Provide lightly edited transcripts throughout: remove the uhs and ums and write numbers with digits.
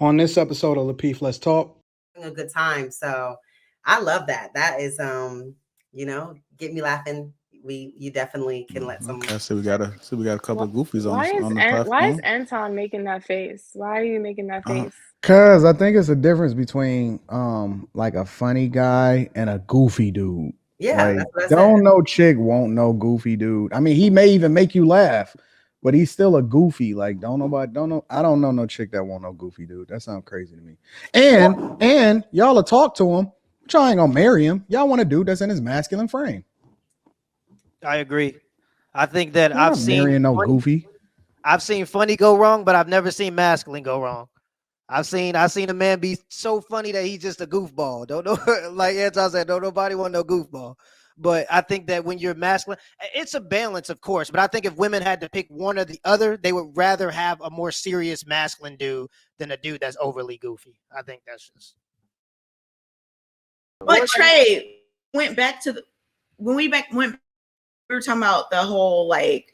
On this episode of Lapeef, Let's Talk. A good time. So I love that. That is get me laughing. You definitely can let some. Okay, so we got a couple of goofies on the Why is platform. Anton making that face? Why are you making that face? Cause I think it's a difference between like a funny guy and a goofy dude. Yeah, like, that's what I don't said. know chick won't know goofy dude. I mean, he may even make you laugh, but he's still a goofy. Like, I don't know no chick that won't know goofy dude. That sounds crazy to me. And y'all will talk to him. Y'all ain't gonna marry him. Y'all want a dude that's in his masculine frame. I agree. I think that I've seen goofy. I've seen funny go wrong, but I've never seen masculine go wrong. I've seen a man be so funny that he's just a goofball. Don't know, like Anton said, don't nobody want no goofball. But I think that when you're masculine, it's a balance, of course. But I think if women had to pick one or the other, they would rather have a more serious masculine dude than a dude that's overly goofy. I think that's just. But Trey went back to when we were talking about the whole like.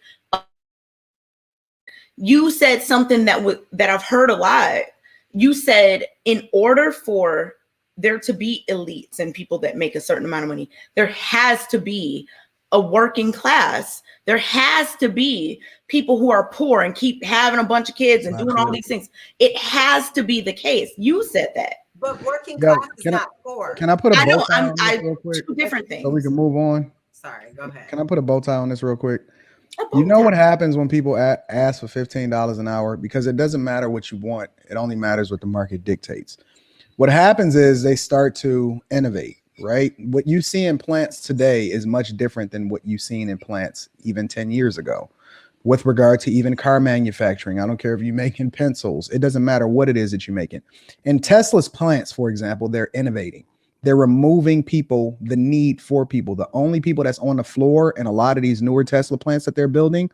You said something that I've heard a lot. You said in order for there to be elites and people that make a certain amount of money, there has to be a working class. There has to be people who are poor and keep having a bunch of kids and doing all these things. It has to be the case. You said that. But working class is not poor. Can I put a bow tie on this real quick? Two different things. So we can move on. Sorry, go ahead. Can I put a bow tie on this real quick? You know what happens when people ask for $15 an hour? Because it doesn't matter what you want. It only matters what the market dictates. What happens is they start to innovate, right? What you see in plants today is much different than what you've seen in plants even 10 years ago. With regard to even car manufacturing, I don't care if you're making pencils. It doesn't matter what it is that you're making. In Tesla's plants, for example, they're innovating. They're removing the need for people. The only people that's on the floor in a lot of these newer Tesla plants that they're building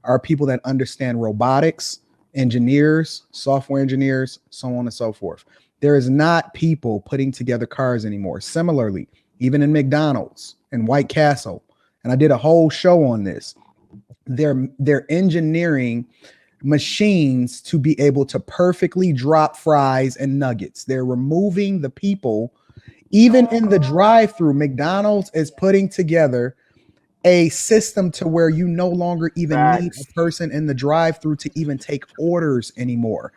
are people that understand robotics, engineers, software engineers, so on and so forth. There is not people putting together cars anymore. Similarly, even in McDonald's and White Castle, and I did a whole show on this, they're engineering machines to be able to perfectly drop fries and nuggets. They're removing the people. Even in the drive-through, McDonald's is putting together a system to where you no longer even need a person in the drive-through to even take orders anymore.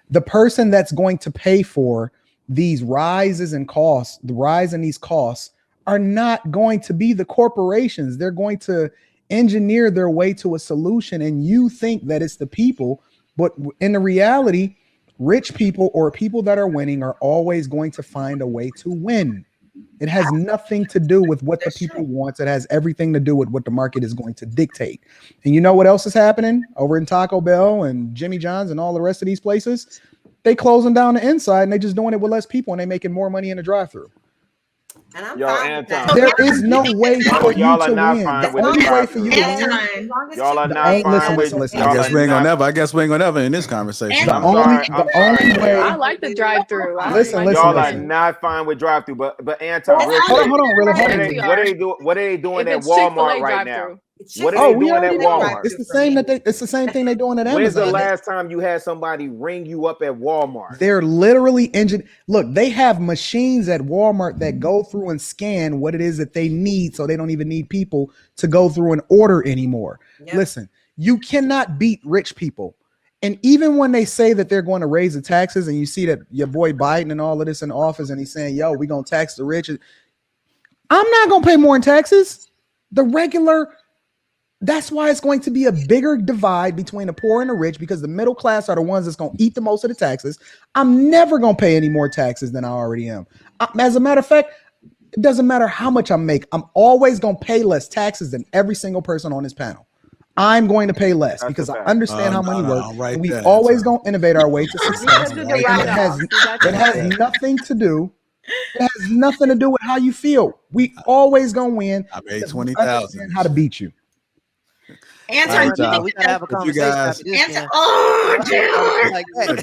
The person that's going to pay for these rises in costs, the rise in these costs, are not going to be the corporations. They're going to engineer their way to a solution, and you think that it's the people, but in the reality, rich people or people that are winning are always going to find a way to win. It has nothing to do with what the people want. It has everything to do with what the market is going to dictate. And you know what else is happening over in Taco Bell and Jimmy John's and all the rest of these places? They closing down the inside and they just doing it with less people and they making more money in the drive-thru. And I'm Anton, there is no way for you to win. The only way for you to win. Y'all are not fine with. Listen. I guess we ain't gonna never in this conversation. The only way. I like the drive-through. Listen. Y'all are not fine with drive-through, but Anton, hold on, really. What are they doing at Walmart right now? What are they doing at Walmart? It's the same thing they're doing at Amazon. When's the last time you had somebody ring you up at Walmart? They're literally Look, they have machines at Walmart that go through and scan what it is that they need, so they don't even need people to go through and order anymore. Yep. Listen, you cannot beat rich people. And even when they say that they're going to raise the taxes, and you see that your boy Biden and all of this in office, and he's saying, yo, we're going to tax the rich. I'm not going to pay more in taxes. That's why it's going to be a bigger divide between the poor and the rich, because the middle class are the ones that's going to eat the most of the taxes. I'm never going to pay any more taxes than I already am. As a matter of fact, it doesn't matter how much I make. I'm always going to pay less taxes than every single person on this panel. I'm going to pay less because I understand how money works. Right, we always going to innovate our way to success. It has nothing to do. It has nothing to do with how you feel. We always going to win. I made 20,000. How to beat you. We can have a conversation. If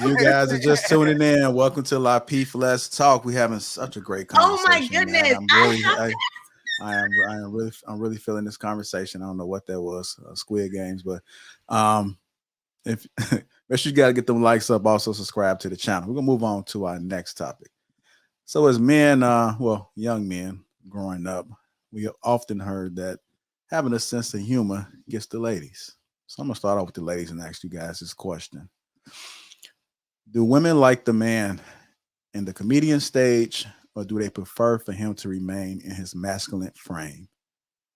you guys are just tuning in, welcome to Lapeef Let's Talk. We're having such a great conversation. Oh my goodness! I'm really feeling this conversation. I don't know what that was, Squid Games, but if Make sure you got to get them likes up. Also subscribe to the channel. We're going to move on to our next topic. So as men, well, young men growing up, we have often heard that having a sense of humor gets the ladies. So I'm going to start off with the ladies and ask you guys this question. Do women like the man in the comedian stage, or do they prefer for him to remain in his masculine frame?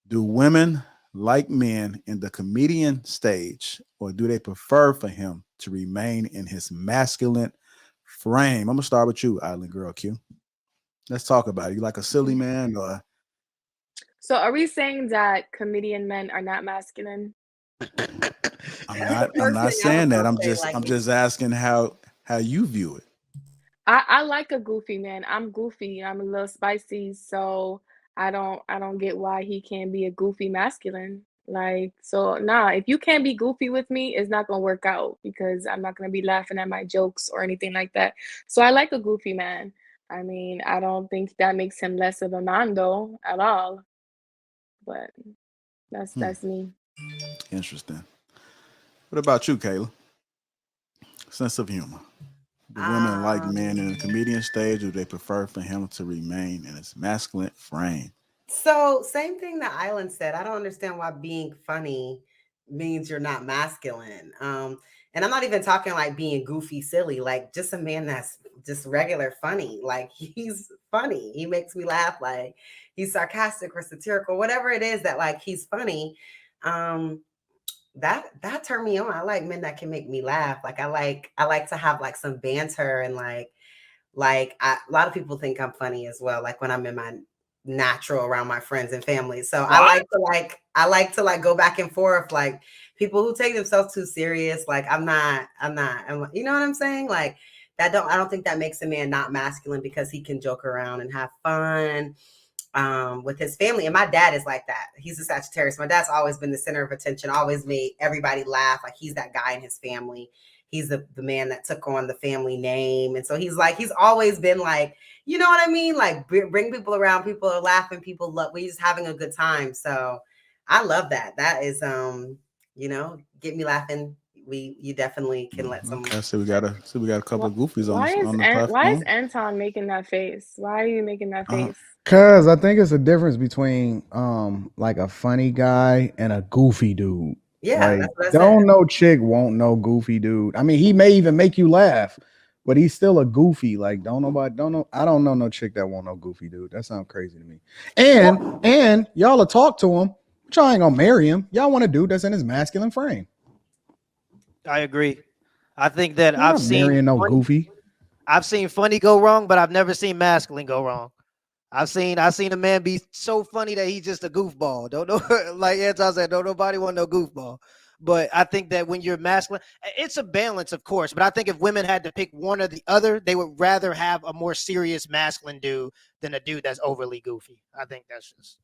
Do women like men in the comedian stage, or do they prefer for him to remain in his masculine frame? I'm going to start with you, Island Girl Q. Let's talk about it. You like a silly man, or? So are we saying that comedian men are not masculine? I'm not saying that. I'm just asking how you view it. I like a goofy man. I'm goofy. I'm a little spicy, so I don't get why he can't be a goofy masculine. Like, so nah, if you can't be goofy with me, it's not gonna work out because I'm not gonna be laughing at my jokes or anything like that. So I like a goofy man. I mean, I don't think that makes him less of a man though at all. But that's me. Interesting. What about you, Kayla? Sense of humor. Do women like men in the comedian stage, or do they prefer for him to remain in his masculine frame? So same thing that Island said. I don't understand why being funny means you're not masculine. And I'm not even talking like being goofy, silly, like just a man that's just regular funny. Like he's funny. He makes me laugh. Like he's sarcastic or satirical, whatever it is that like he's funny. That turned me on. I like men that can make me laugh. Like I like to have like some banter and a lot of people think I'm funny as well. Like when I'm in my natural around my friends and family. So I like to go back and forth. Like people who take themselves too serious. Like I'm not, you know what I'm saying? Like I don't think that makes a man not masculine because he can joke around and have fun with his family. And my dad is like that. He's a Sagittarius. My dad's always been the center of attention, always made everybody laugh. Like he's that guy in his family. He's the man that took on the family name. And so he's always been like, you know what I mean? Like bring people around, people are laughing, people love, we're just having a good time. So I love that. That is, get me laughing. You definitely can let some. Okay, so we got a couple of goofies on the platform. Why is Anton making that face? Why are you making that face? Cause I think it's a difference between like a funny guy and a goofy dude. Yeah, like, that's what I don't said. no chick won't no goofy dude. I mean, he may even make you laugh, but he's still a goofy. Like, I don't know no chick that won't no goofy dude. That sounds crazy to me. And y'all will talk to him, but y'all ain't gonna marry him. Y'all want a dude that's in his masculine frame. I agree. I think that I've seen goofy. I've seen funny go wrong, but I've never seen masculine go wrong. I've seen a man be so funny that he's just a goofball. Don't know, like Anton said, don't nobody want no goofball. But I think that when you're masculine, it's a balance, of course. But I think if women had to pick one or the other, they would rather have a more serious masculine dude than a dude that's overly goofy. I think that's just